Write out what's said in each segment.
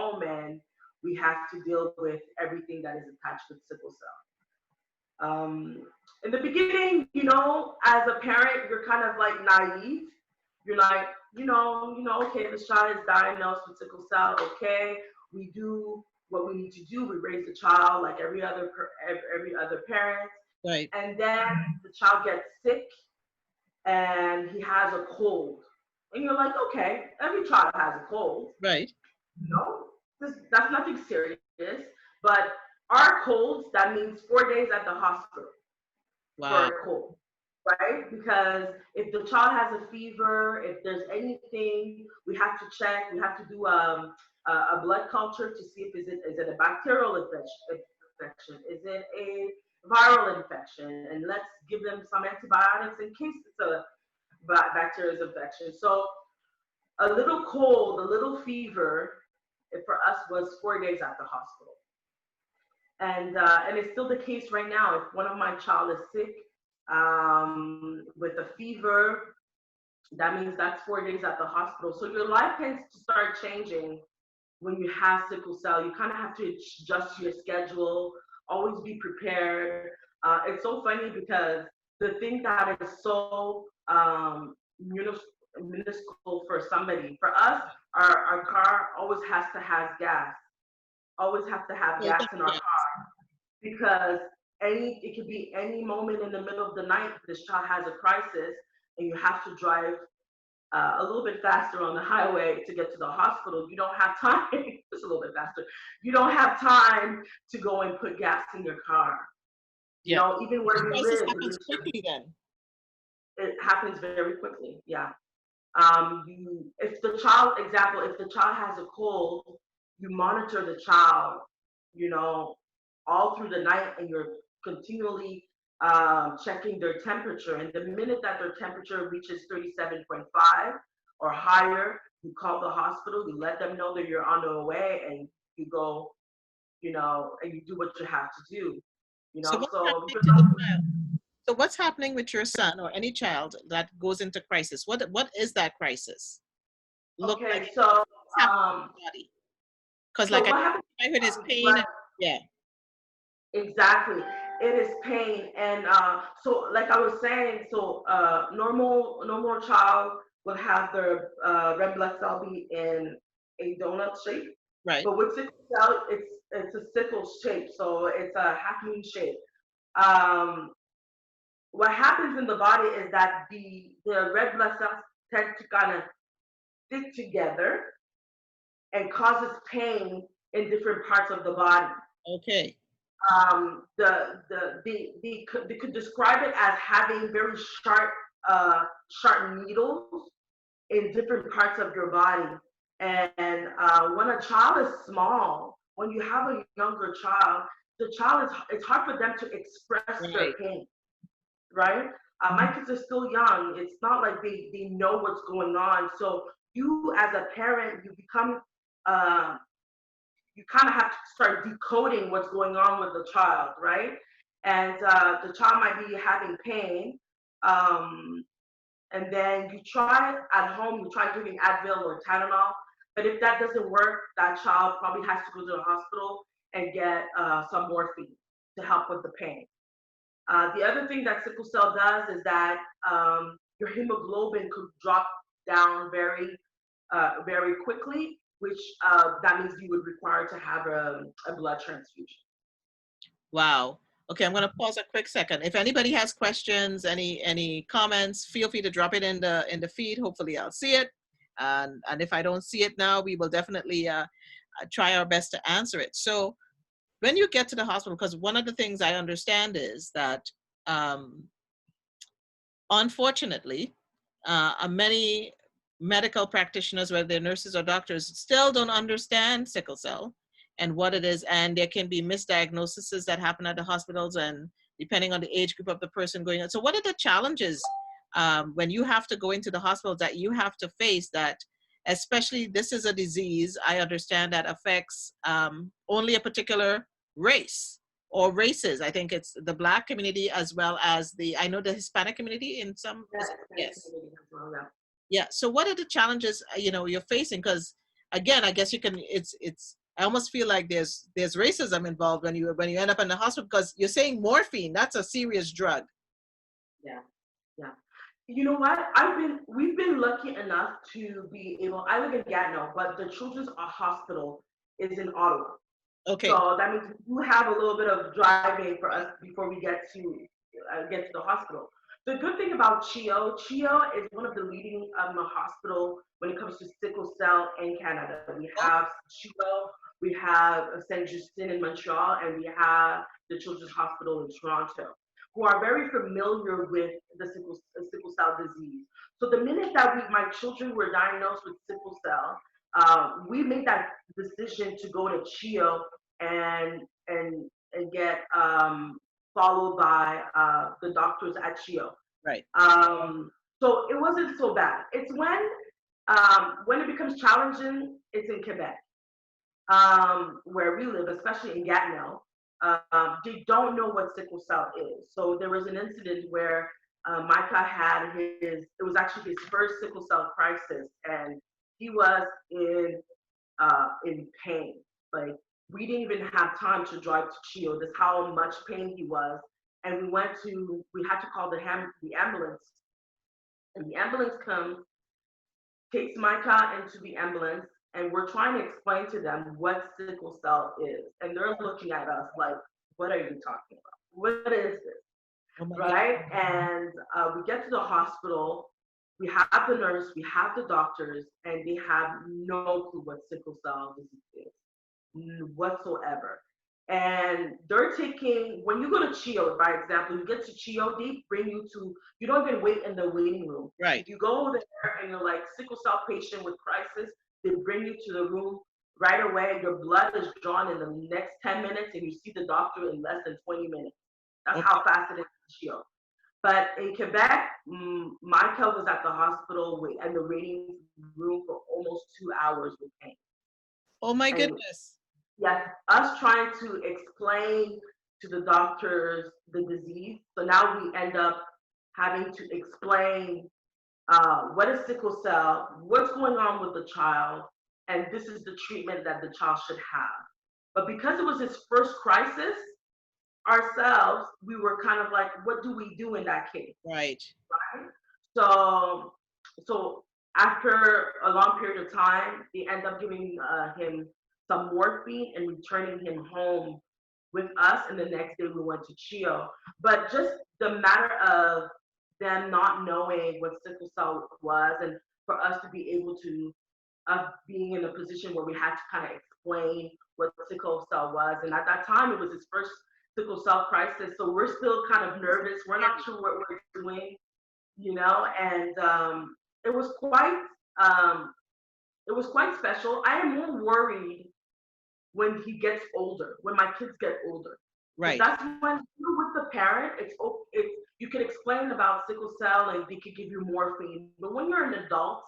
home, and we have to deal with everything that is attached with sickle cell. In the beginning, as a parent, you're kind of like naive. You're like, okay, this child is diagnosed with sickle cell. Okay, we do what we need to do. We raise the child like every other parent. Right. And then the child gets sick and he has a cold. And you're like, okay, every child has a cold. Right. That's nothing serious. But our colds, that means 4 days at the hospital. Wow. For a cold, right? Because if the child has a fever, if there's anything, we have to check. We have to do a blood culture to see if is it a bacterial infection, is it a viral infection, and let's give them some antibiotics in case it's a bacterial infection. So a little cold, a little fever, for us was 4 days at the hospital. And it's still the case right now. If one of my child is sick with a fever, that means that's 4 days at the hospital. So your life tends to start changing when you have sickle cell. You kind of have to adjust your schedule, always be prepared. It's so funny because the thing that is so minuscule for somebody, for us, our car always has to have gas. Always have to have gas in our car, because it could be any moment in the middle of the night this child has a crisis and you have to drive a little bit faster on the highway to get to the hospital. You don't have time, just a little bit faster. You don't have time to go and put gas in your car. Yeah. Even where we live. Happens quickly then. It happens very quickly, yeah. If the child has a cold, you monitor the child, all through the night, and you're continually checking their temperature. And the minute that their temperature reaches 37.5 or higher, you call the hospital, you let them know that you're on the way, and you go, and you do what you have to do. So what's happening with your son or any child that goes into crisis? What is that crisis? Because I heard his pain. Yeah. Exactly. It is pain. And so like I was saying, normal child would have their red blood cell be in a donut shape. Right. But with sickle cell, it's a sickle shape, so it's a half moon shape. What happens in the body is that the red blood cells tend to kind of stick together and causes pain in different parts of the body. Okay. They could describe it as having very sharp needles in different parts of your body. And when a child is small, when you have a younger child, it's hard for them to express their pain, right? My kids are still young. It's not like they know what's going on. So you, as a parent, you become you kind of have to start decoding what's going on with the child, right? And the child might be having pain, and then you try at home, you try giving Advil or Tylenol, but if that doesn't work, that child probably has to go to the hospital and get some morphine to help with the pain. The other thing that sickle cell does is that your hemoglobin could drop down very quickly, which that means you would require to have a blood transfusion. Wow. Okay, I'm going to pause a quick second. If anybody has questions, any comments, feel free to drop it in the feed. Hopefully I'll see it. And if I don't see it now, we will definitely try our best to answer it. So when you get to the hospital, because one of the things I understand is that unfortunately, many medical practitioners, whether they're nurses or doctors, still don't understand sickle cell and what it is, and there can be misdiagnoses that happen at the hospitals, and depending on the age group of the person going on. So what are the challenges when you have to go into the hospital that you have to face, that especially this is a disease, I understand, that affects only a particular race or races? I think it's the Black community as well as I know the Hispanic community in some, yes. Yeah. So what are the challenges, you're facing? Because again, I guess you can, it's, I almost feel like there's racism involved when you end up in the hospital, because you're saying morphine, that's a serious drug. Yeah, yeah. You know what? We've been lucky enough to be able. I live in Gatineau, but the Children's Hospital is in Ottawa. Okay. So that means we have a little bit of driving for us before we get to the hospital. The good thing about CHEO is one of the leading hospital when it comes to sickle cell in Canada. We have CHEO, we have Saint Justin in Montreal, and we have the Children's Hospital in Toronto, who are very familiar with the sickle cell disease. So the minute that my children were diagnosed with sickle cell, we made that decision to go to CHEO and get followed by the doctors at CHEO. Right. So it wasn't so bad. It's when it becomes challenging, it's in Quebec, where we live, especially in Gatineau. They don't know what sickle cell is. So there was an incident where Micah had it was actually his first sickle cell crisis, and he was in pain. Like, we didn't even have time to drive to CHEO. That's how much pain he was. And we had to call the ambulance. And the ambulance comes, takes Micah into the ambulance, and we're trying to explain to them what sickle cell is. And they're looking at us like, what are you talking about? What is this? Oh right? And we get to the hospital, we have the nurse, we have the doctors, and they have no clue what sickle cell disease is whatsoever. And they're taking, when you go to CHEO, by example, you get to CHEO, they bring you to, you don't even wait in the waiting room. Right. You go there and you're like sickle cell patient with crisis, they bring you to the room right away. Your blood is drawn in the next 10 minutes and you see the doctor in less than 20 minutes. That's how fast it is in CHEO. But in Quebec, Michael was at the hospital and the waiting room for almost 2 hours with pain. Oh my goodness. Yes, us trying to explain to the doctors the disease. So now we end up having to explain what is sickle cell, what's going on with the child, and this is the treatment that the child should have. But because it was his first crisis, ourselves, we were kind of like, what do we do in that case? Right. Right? So after a long period of time, they end up giving him some morphine and returning him home with us. And the next day we went to CHEO. But just the matter of them not knowing what sickle cell was, and for us to be able to being in a position where we had to kind of explain what sickle cell was. And at that time, it was his first sickle cell crisis. So we're still kind of nervous. We're not sure what we're doing, and it was quite special. I am more worried when he gets older, when my kids get older. Right. That's when you're with the parent, it's you can explain about sickle cell and they could give you morphine. But when you're an adult,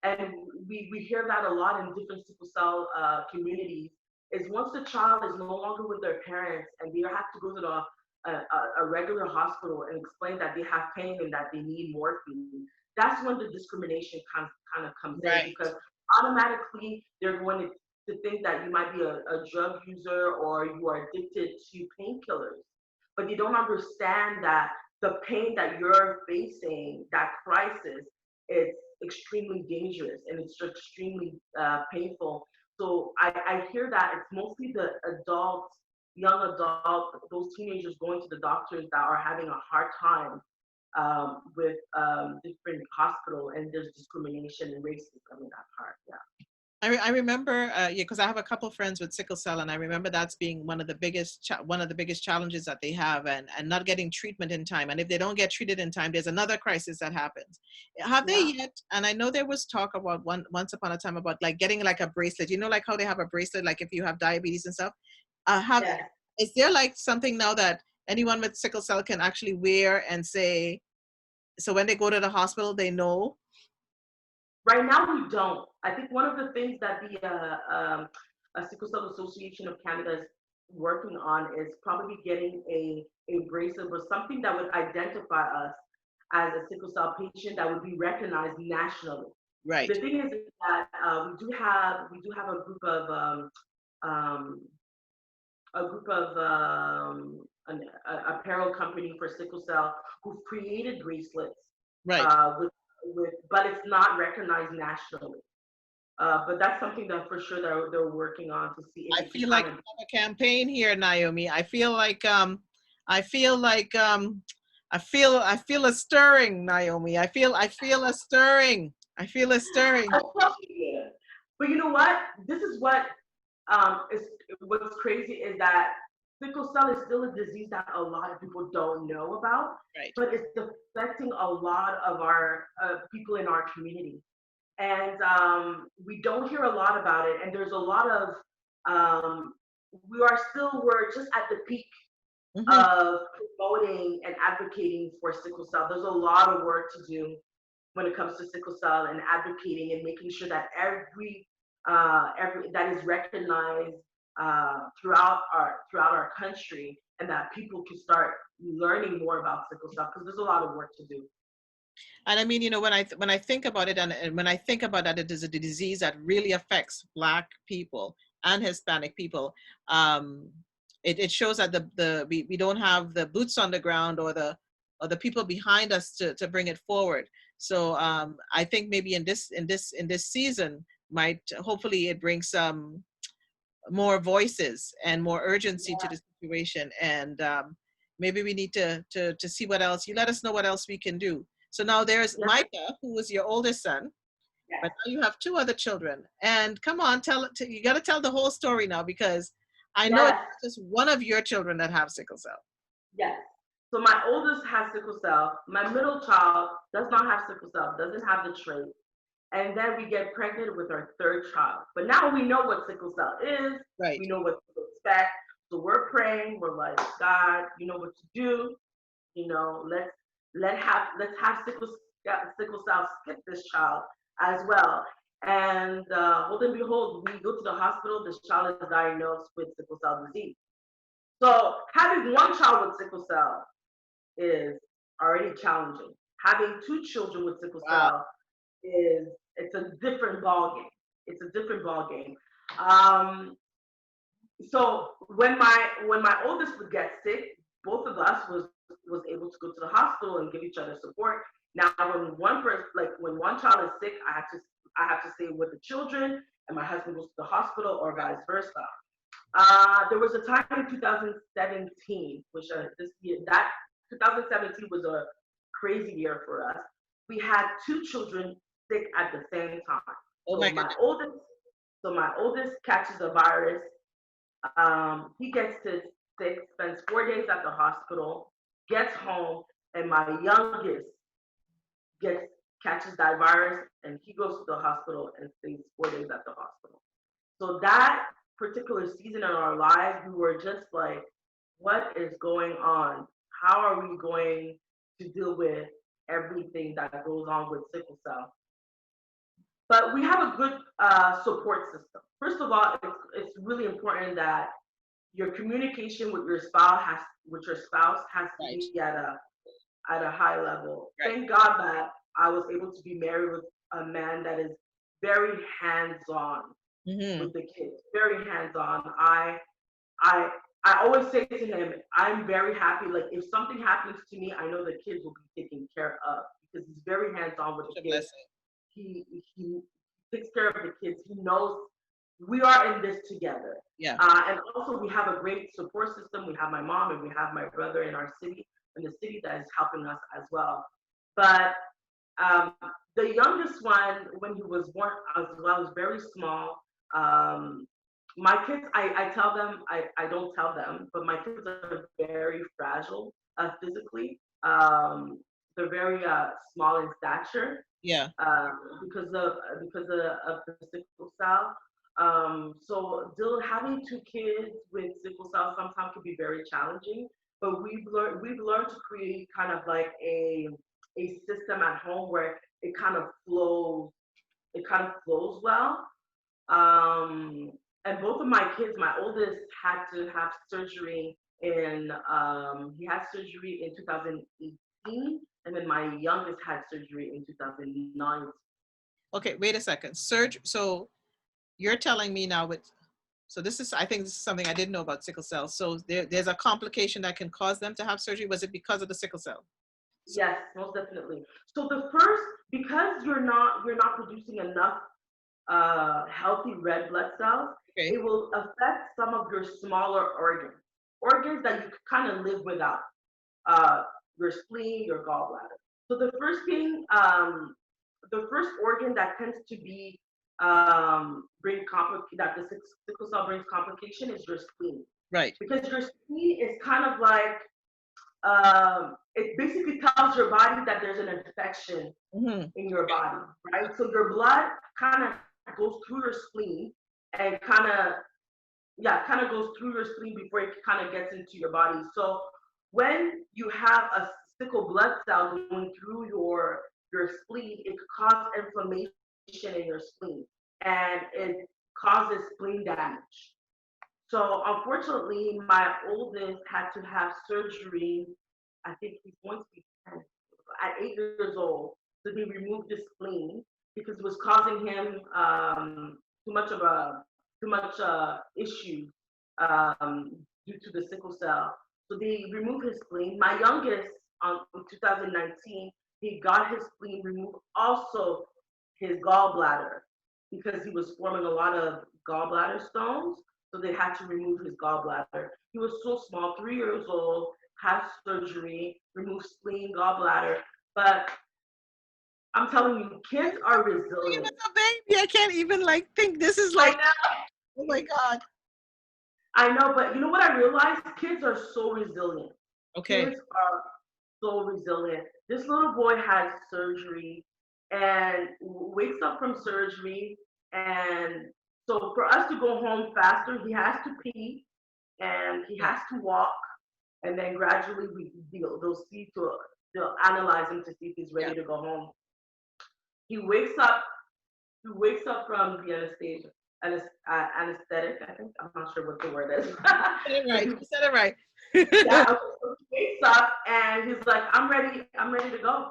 and we hear that a lot in different sickle cell communities, is once the child is no longer with their parents and they have to go to a regular hospital and explain that they have pain and that they need morphine, that's when the discrimination kind of comes in, because automatically they're going to think that you might be a drug user or you are addicted to painkillers. But they don't understand that the pain that you're facing, that crisis, is extremely dangerous and it's extremely painful. So I hear that it's mostly the adults, young adults, those teenagers going to the doctors that are having a hard time with different hospital, and there's discrimination and racism in that part. Yeah. I remember, because I have a couple friends with sickle cell, and I remember that's being one of the biggest challenges that they have, and not getting treatment in time. And if they don't get treated in time, there's another crisis that happens. Have they yet? And I know there was talk about once upon a time about like getting like a bracelet. Like how they have a bracelet, like if you have diabetes and stuff. Is there like something now that anyone with sickle cell can actually wear and say, so when they go to the hospital, they know? Right now, we don't. I think one of the things that the Sickle Cell Association of Canada is working on is probably getting a bracelet or something that would identify us as a sickle cell patient that would be recognized nationally. Right. The thing is that we do have um, a group of an apparel company for sickle cell who've created bracelets Right. with but it's not recognized nationally. But that's something that for sure they're working on to see if I it can feel like kind we of. have a campaign here, Naomi. I feel like I feel a stirring, Naomi. I feel a stirring. I feel a stirring. But you know what? This is what is what's crazy is that sickle cell is still a disease that a lot of people don't know about, Right. but it's affecting a lot of our people in our community, and we don't hear a lot about it. And there's a lot of um, we're just at the peak Hmm. of promoting and advocating for sickle cell. There's a lot of work to do when it comes to sickle cell and advocating and making sure that every that is recognized throughout our country, and that people can start learning more about sickle cell because there's a lot of work to do. And I mean, when I think about it, and when I think about that, it is a disease that really affects Black people and Hispanic people. Um, it shows that we don't have the boots on the ground or the people behind us to bring it forward. So I think maybe in this season might hopefully it brings some more voices and more urgency to the situation. And maybe we need to see what else. You let us know what else we can do. So now there's Yeah. Micah, who was your oldest son, but now you have two other children. And come on, you got to tell the whole story now, because I know it's Yes. not just one of your children that have sickle cell. Yes. So my oldest has sickle cell. My middle child does not have sickle cell, doesn't have the trait. And then we get pregnant with our third child. But now we know what sickle cell is. Right. We know what to expect. So we're praying. We're like, God, you know what to do. You know, let's have sickle cell skip this child as well. And hold and behold, we go to the hospital. This child is diagnosed with sickle cell disease. So having one child with sickle cell is already challenging. Having two children with sickle Wow. cell is it's a different ball game. It's a different ball game. Um, so when my oldest would get sick, both of us was able to go to the hospital and give each other support. Now when one person when one child is sick, I have to stay with the children, and my husband goes to the hospital, or vice versa. There was a time in 2017, which this year that 2017 was a crazy year for us. We had two children sick at the same time. Oh my So goodness. my oldest catches a virus. He gets sick, spends 4 days at the hospital, gets home, and my youngest gets catches that virus, and he goes to the hospital and stays 4 days at the hospital. So that particular season in our lives, we were just like, what is going on? How are we going to deal with everything that goes on with sickle cell? But we have a good support system. First of all, it's really important that your communication with your spouse has to Right. be at a high level. Right. Thank God that I was able to be married with a man that is very hands-on Hmm. with the kids, very hands-on. I I always say to him, I'm very happy. Like if something happens to me, I know the kids will be taken care of because he's very hands-on with Such a the kids. blessing. He takes care of the kids. He knows we are in this together. Yeah. And also we have a great support system. We have my mom and we have my brother in our city, in the city, that is helping us as well. But um, the youngest one, when he was born as well, was very small. Um, my kids, I tell them, I don't tell them, but my kids are very fragile physically. They're very small in stature Yeah. because of the sickle cell. So still having two kids with sickle cell sometimes can be very challenging. But we've learned to create kind of like a system at home where it kind of flows well. Um, and both of my kids, my oldest had to have surgery he had surgery in 2018, and then my youngest had surgery in 2019. Okay, wait a second. Surge. So you're telling me now with, so this is, I think this is something I didn't know about sickle cell. So there's a complication that can cause them to have surgery. Was it because of the sickle cell? Yes, most definitely. So because you're not producing enough healthy red blood cells, Okay. it will affect some of your smaller organs that you kind of live without. Uh, your spleen, your gallbladder. So the first organ that tends to be that the sickle cell brings complication is your spleen, Right. because your spleen is kind of like it basically tells your body that there's an infection Mm-hmm. in your body, right? So your blood kind of goes through your spleen and kind of goes through your spleen before it kind of gets into your body. So when you have a sickle blood cell going through your spleen, it could cause inflammation in your spleen, and it causes spleen damage. So unfortunately, my oldest had to have surgery. I think he's going to be 10 at 8 years old. So they removed the spleen because it was causing him too much issue due to the sickle cell. So they removed his spleen. My youngest, in 2019, he got his spleen removed, also his gallbladder, because he was forming a lot of gallbladder stones. So they had to remove his gallbladder. He was so small, 3 years old, had surgery, remove spleen, gallbladder. But I'm telling you, kids are He was resilient. a baby. I can't even like think this is I like, know, oh my God. but you know what I realized? Kids are so resilient. Okay. Kids are so resilient. This little boy had surgery and wakes up from surgery. And so for us to go home faster, he has to pee and he Yeah. has to walk. And then gradually they'll analyze him to see if he's Yeah. ready to go home. He wakes up He wakes up from the anesthetic. I think, I'm not sure what the word is. You said it right. He, You said it right. yeah, okay, so he wakes up and he's like, I'm ready to go.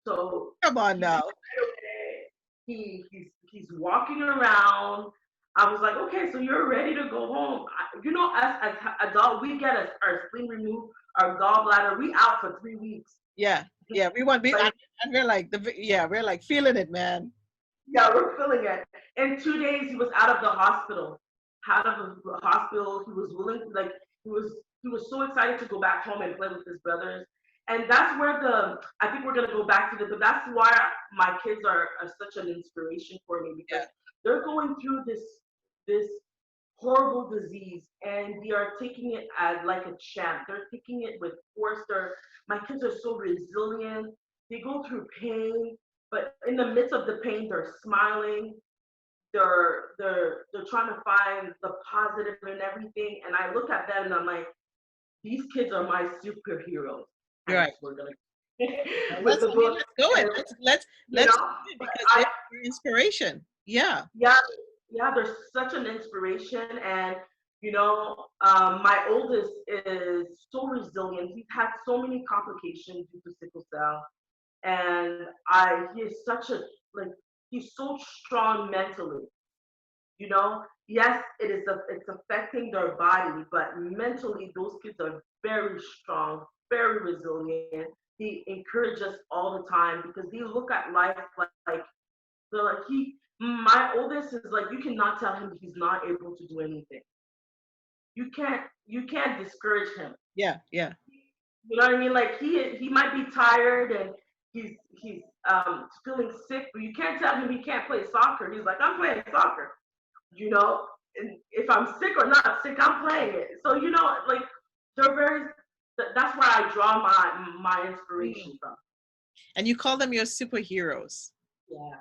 So Come on he's now. right away. He's walking around. I was like, okay, so you're ready to go home. Us as adult, we get our spleen removed, our gallbladder, we out for 3 weeks. Yeah. Yeah. We want be Like, and we're like yeah, we're like feeling it, man. yeah, we're feeling it. In 2 days, he was out of the hospital. Out of the hospital, he was willing to, like, he was so excited to go back home and play with his brothers. And that's where I think we're gonna go back to but that's why my kids are such an inspiration for me, because Yeah. they're going through this horrible disease and they are taking it as like a champ. They're taking it with force. My kids are so resilient. They go through pain, but in the midst of the pain, they're smiling. They're trying to find the positive in everything. And I look at them and I'm like, these kids are my superheroes. You're Hence, right. we're gonna with Let's the book. let's go it. And, Let's but do it because they're inspiration. Yeah. yeah, yeah, they're such an inspiration. And my oldest is so resilient. He's had so many complications due to sickle cell, and he is such a like he's so strong mentally. Yes, it's affecting their body, but mentally those kids are very strong, very resilient. They encourage us all the time because they look at life like they're like my oldest is like, you cannot tell him he's not able to do anything. You can't discourage him. Yeah. Yeah. You know what I mean? Like he might be tired and he's feeling sick, but you can't tell him he can't play soccer. He's like, I'm playing soccer. And if I'm sick or not sick, I'm playing it. So like they're very. That's where I draw my inspiration from. And you call them your superheroes. Yeah.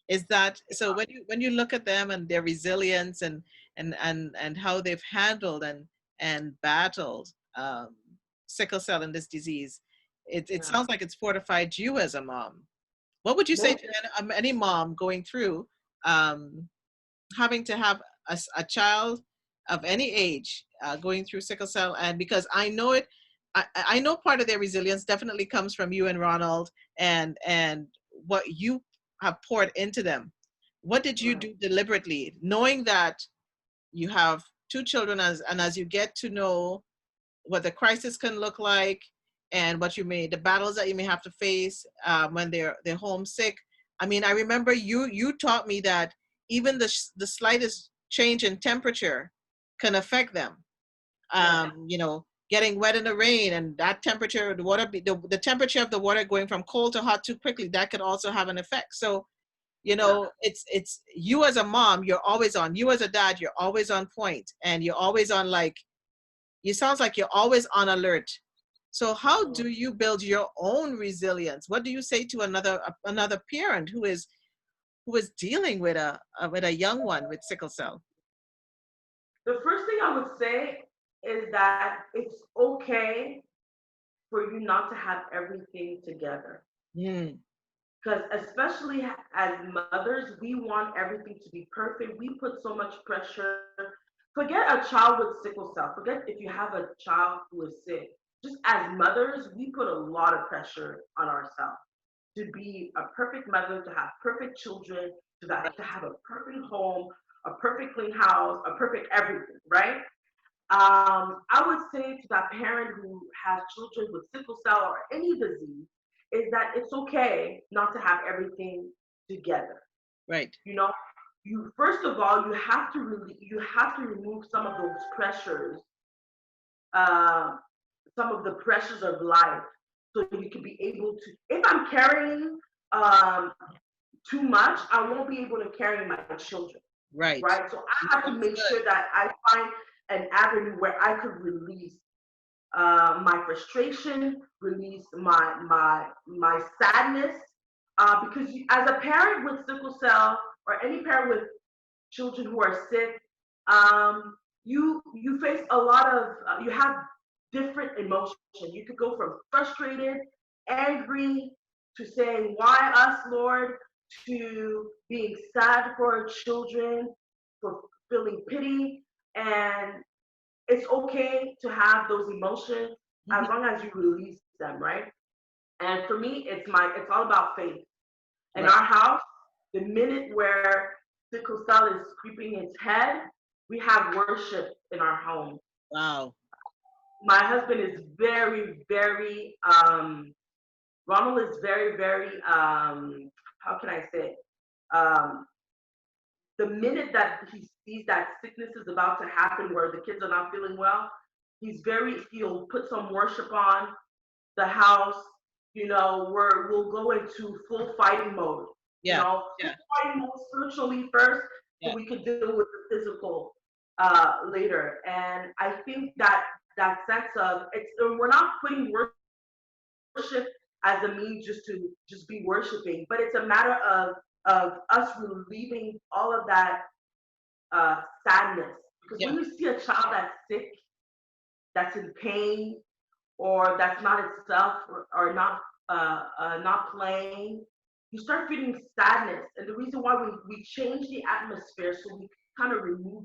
Is that so? When you look at them and their resilience and how they've handled and battled sickle cell and this disease, it Yeah. sounds like it's fortified you as a mom. What would you say to any mom going through having to have a child of any age going through sickle cell? And because I know it, I know part of their resilience definitely comes from you and Ronald and what you have poured into them. What did you Right. do deliberately, knowing that you have two children, as you get to know what the crisis can look like, and the battles that you may have to face when they're homesick. I mean, I remember you taught me that even the slightest change in temperature can affect them. Yeah. Getting wet in the rain, and that temperature, the temperature of the water going from cold to hot too quickly, that could also have an effect. So, Yeah. it's you as a mom, you're always on. You as a dad, you're always on point, and you're always on, like, you sounds like you're always on alert. So how do you build your own resilience? What do you say to another parent who is dealing with a young one with sickle cell? The first thing I would say is that it's okay for you not to have everything together. Mm, Because especially as mothers, we want everything to be perfect. We put so much pressure. Forget a child with sickle cell. Forget if you have a child who is sick. Just as mothers, we put a lot of pressure on ourselves to be a perfect mother, to have perfect children, to have a perfect home, a perfect clean house, a perfect everything, right? I would say to that parent who has children with sickle cell or any disease, is that it's okay not to have everything together. right. You know, you first of all you have to remove uh, some of the pressures of life, so you can be able to. If I'm carrying um, too much, I won't be able to carry my children, Right. right? So I have to That's make good. sure that I find an avenue where I could release my frustration, release my sadness, because as a parent with sickle cell or any parent with children who are sick, you face a lot of you have different emotions. You could go from frustrated, angry, to saying why us, Lord, to being sad for our children, for feeling pity, and it's okay to have those emotions Mhm. as long as you release them, right? And for me, it's all about faith. In Right. our house, the minute where sickle cell is creeping its head, we have worship in our home. Wow. My husband is very, very Ronald is very, very how can I say? Um, the minute that he sees that sickness is about to happen where the kids are not feeling well, he'll put some worship on the house. We'll go into full fighting mode. Yeah. Full Yeah. fighting mode spiritually first, so Yeah. we could deal with the physical later. And I think that sense of we're not putting worship as a means just be worshiping, but it's a matter of us relieving all of that sadness. Because Yeah. when you see a child that's sick, that's in pain, or that's not itself, or not playing, you start feeling sadness. And the reason why we change the atmosphere, so we kind of remove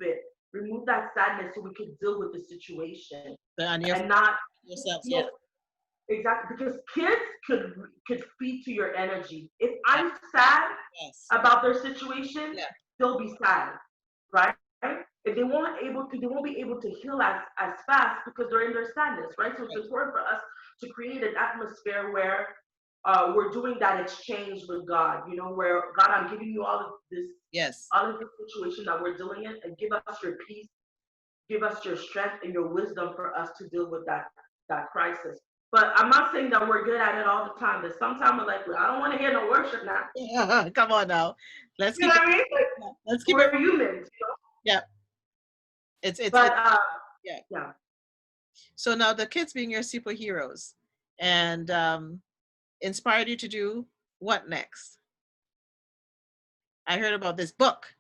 that sadness, so we can deal with the situation And and not yourselves. Yeah. feel. Exactly, because kids could feed to your energy. If Yeah. I'm sad Yes. about their situation, Yeah. they'll be sad, right? If they won't be able to heal as fast because they're in their sadness, right? So it's Right. important for us to create an atmosphere where we're doing that exchange with God. Where God, I'm giving you Yes. all of this situation that we're dealing in, and give us your peace, give us your strength and your wisdom for us to deal with that crisis. But I'm not saying that we're good at it all the time. There's sometimes we're like, well, I don't want to hear no worship now. Come on now. Let's You know keep it. what I mean? Like, Let's keep it. we're humans. Yeah. It's But yeah. yeah. So now the kids being your superheroes, and inspired you to do what next? I heard about this book.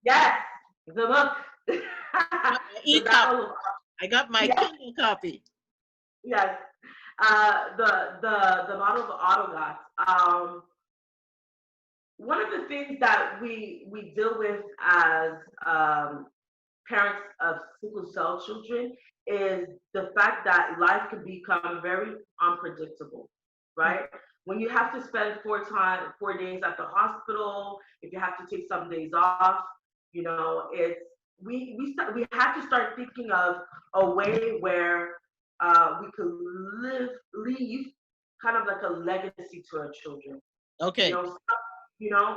Yes. The book. My The e-copy. Battle of I got my Yes. Kindle copy. Yes. The Battle of Ottogatz. One of the things that we deal with as parents of sickle cell children is the fact that life can become very unpredictable, right? when you have to spend 4 days at the hospital, if you have to take some days off, you know, it's we had to start thinking of a way where we could leave kind of like a legacy to our children. You Okay. know, you know,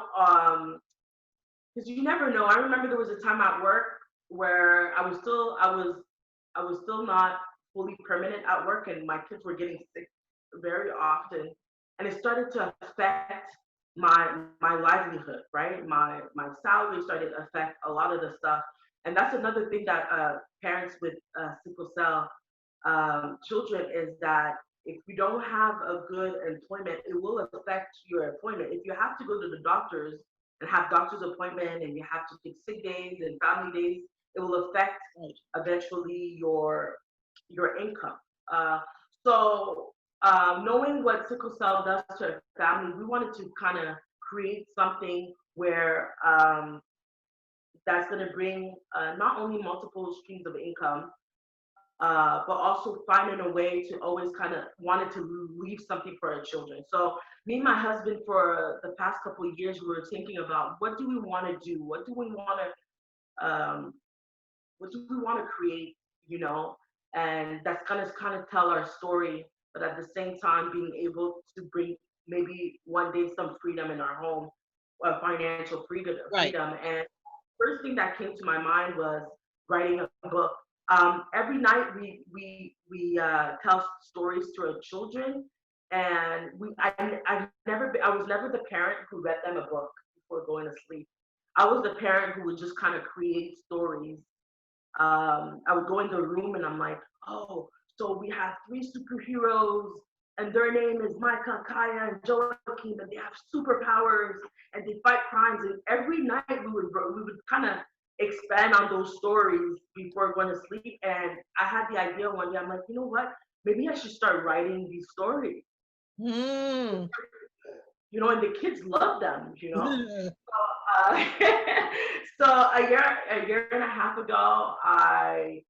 because you never know. I remember there was a time at work where I was still not fully permanent at work, and my kids were getting sick very often, and it started to affect my livelihood, right? My salary started to affect a lot of the stuff, and that's another thing that parents with sickle cell children is that if you don't have a good employment, it will affect your employment. If you have to go to the doctors and have doctor's appointment and you have to take sick days and family days, it will affect eventually your income. Knowing what sickle cell does to a family, we wanted to kind of create something where that's going to bring not only multiple streams of income, but also finding a way to always kind of wanted to leave something for our children. So me and my husband for the past couple of years, we were thinking about what do we want to do? What do we want to create, you know? And that's gonna kind of tell our story, but at the same time being able to bring maybe one day some freedom in our home, financial freedom. Right. And first thing that came to my mind was writing a book. Every night we tell stories to our children, and I was never the parent who read them a book before going to sleep. I was the parent who would just kind of create stories. I would go in the room and I'm like, oh, so we have three superheroes and their name is Micah, Kaya, and Joachim, and they have superpowers and they fight crimes. And every night we would kind of expand on those stories before going to sleep. And I had the idea one day, I'm like, you know what? Maybe I should start writing these stories. Mm. You know, and the kids love them, you know. Uh, so a year and a half ago, I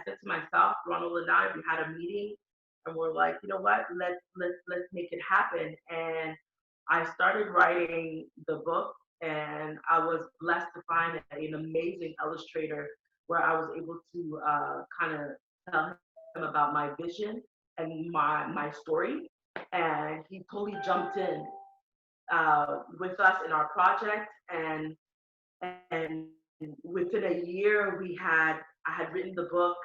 said to myself, Ronald and I, we had a meeting, and we're like, you know what, let's make it happen. And I started writing the book, and I was blessed to find an amazing illustrator where I was able to kind of tell him about my vision and my story, and he totally jumped in with us in our project, and within a year I had written the book.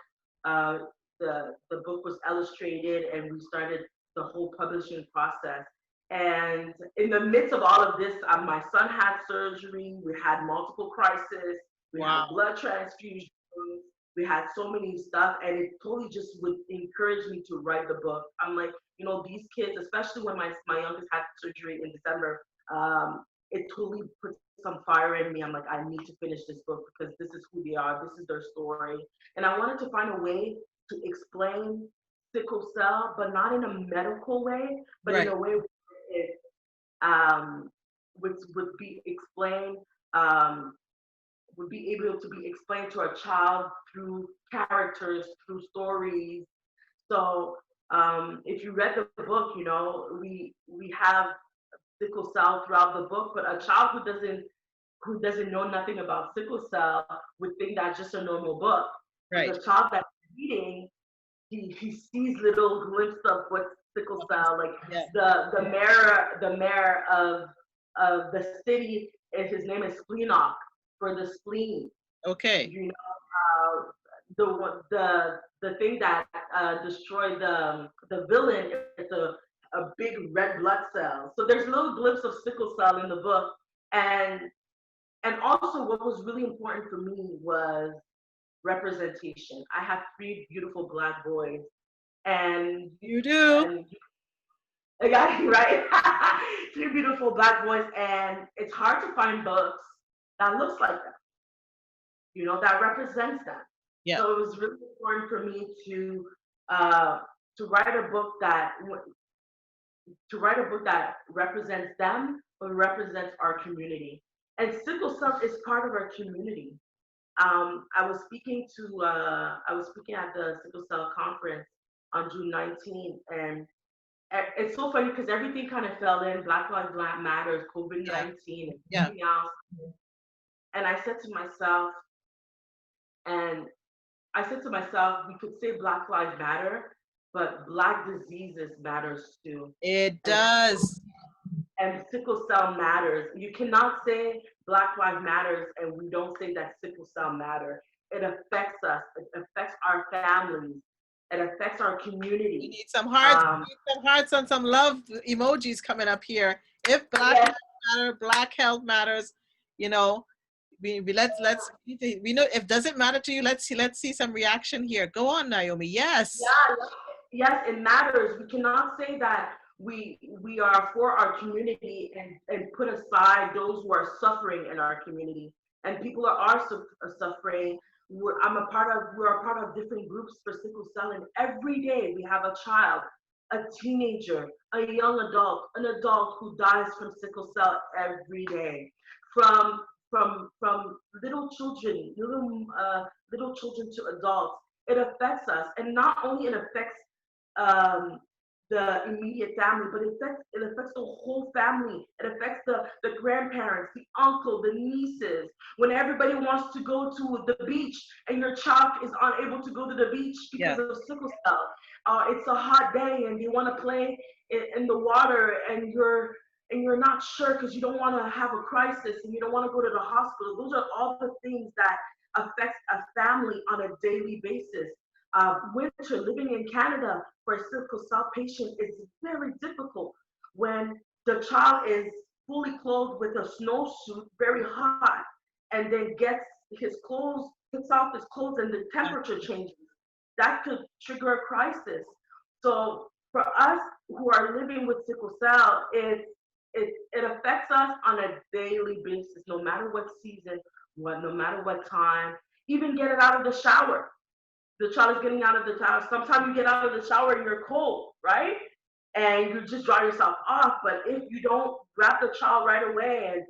uh, the book was illustrated and we started the whole publishing process. And in the midst of all of this, my son had surgery, we had multiple crises, we had Wow. blood transfusions, we had so many stuff, and it totally just would encourage me to write the book. I'm like, you know, these kids, especially when my youngest had surgery in December, it totally put some fire in me. I'm like, I need to finish this book because this is who they are, this is their story. And I wanted to find a way to explain sickle cell, but not in a medical way, but in Right. a way where it would be explained, um, would be able to be explained to a child through characters, through stories. So if you read the book, you know, we have sickle cell throughout the book, but a child who doesn't know nothing about sickle cell would think that's just a normal book. But Right. the child that's reading, he sees little glimpses of what sickle cell, like Yeah. the mayor of the city, and his name is Spleenock for the spleen. Okay. You know, the thing that destroyed the villain is a big red blood cell. So there's little glimpse of sickle cell in the book, and also what was really important for me was representation. I have three beautiful Black boys, and You do. and I got it right. Three beautiful Black boys, and it's hard to find books that looks like them, you know, that represents them. Yeah. So it was really important for me uh, to write a book that represents them, but represents our community. And sickle cell is part of our community. I was speaking at the sickle cell conference on June 19th, it's so funny because everything kind of fell in. Black Lives Matters, Yeah. COVID-19, and Yeah. everything else. And and I said to myself, we could say Black Lives Matter, but Black diseases matters too. It And does. and sickle cell matters. You cannot say Black Lives Matters and we don't say that sickle cell matter. It affects us. It affects our families. It affects our We community. need some hearts, Um, we need some hearts and some love emojis coming up here. If Black yes, Lives Matter, Black health matters, you know, we know if does it matter to you, let's see some reaction here. Go on, Naomi. Yes. yeah, yes, it matters. We cannot say that we are for our community and put aside those who are suffering in our community. And people are suffering. We are a part of different groups for sickle cell, and every day we have a child, a teenager, a young adult, an adult who dies from sickle cell every day. From from little children, little children to adults. It affects us, and not only it affects um, the immediate family, but it affects the whole family. It affects the grandparents, the uncle, the nieces. When everybody wants to go to the beach and your child is unable to go to the beach Yeah. because of sickle cell, it's a hot day and they want to play in the water, and you're not sure because you don't want to have a crisis and you don't want to go to the hospital. Those are all the things that affects a family on a daily basis. Winter, living in Canada for a sickle cell patient is very difficult when the child is fully clothed with a snowsuit, very hot, and then takes off his clothes and the temperature changes. That could trigger a crisis. So for us who are living with sickle cell, it affects us on a daily basis, no matter what season, no matter what time. Even get it out of the shower. The child is getting out of the shower. Sometimes you get out of the shower and you're cold, right? And you just dry yourself off. But if you don't grab the child right away and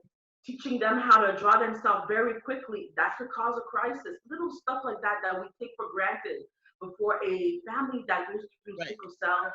teaching them how to draw themselves very quickly, that could cause a crisis. Little stuff like that that we take for granted before a family that goes through Right. sickle cell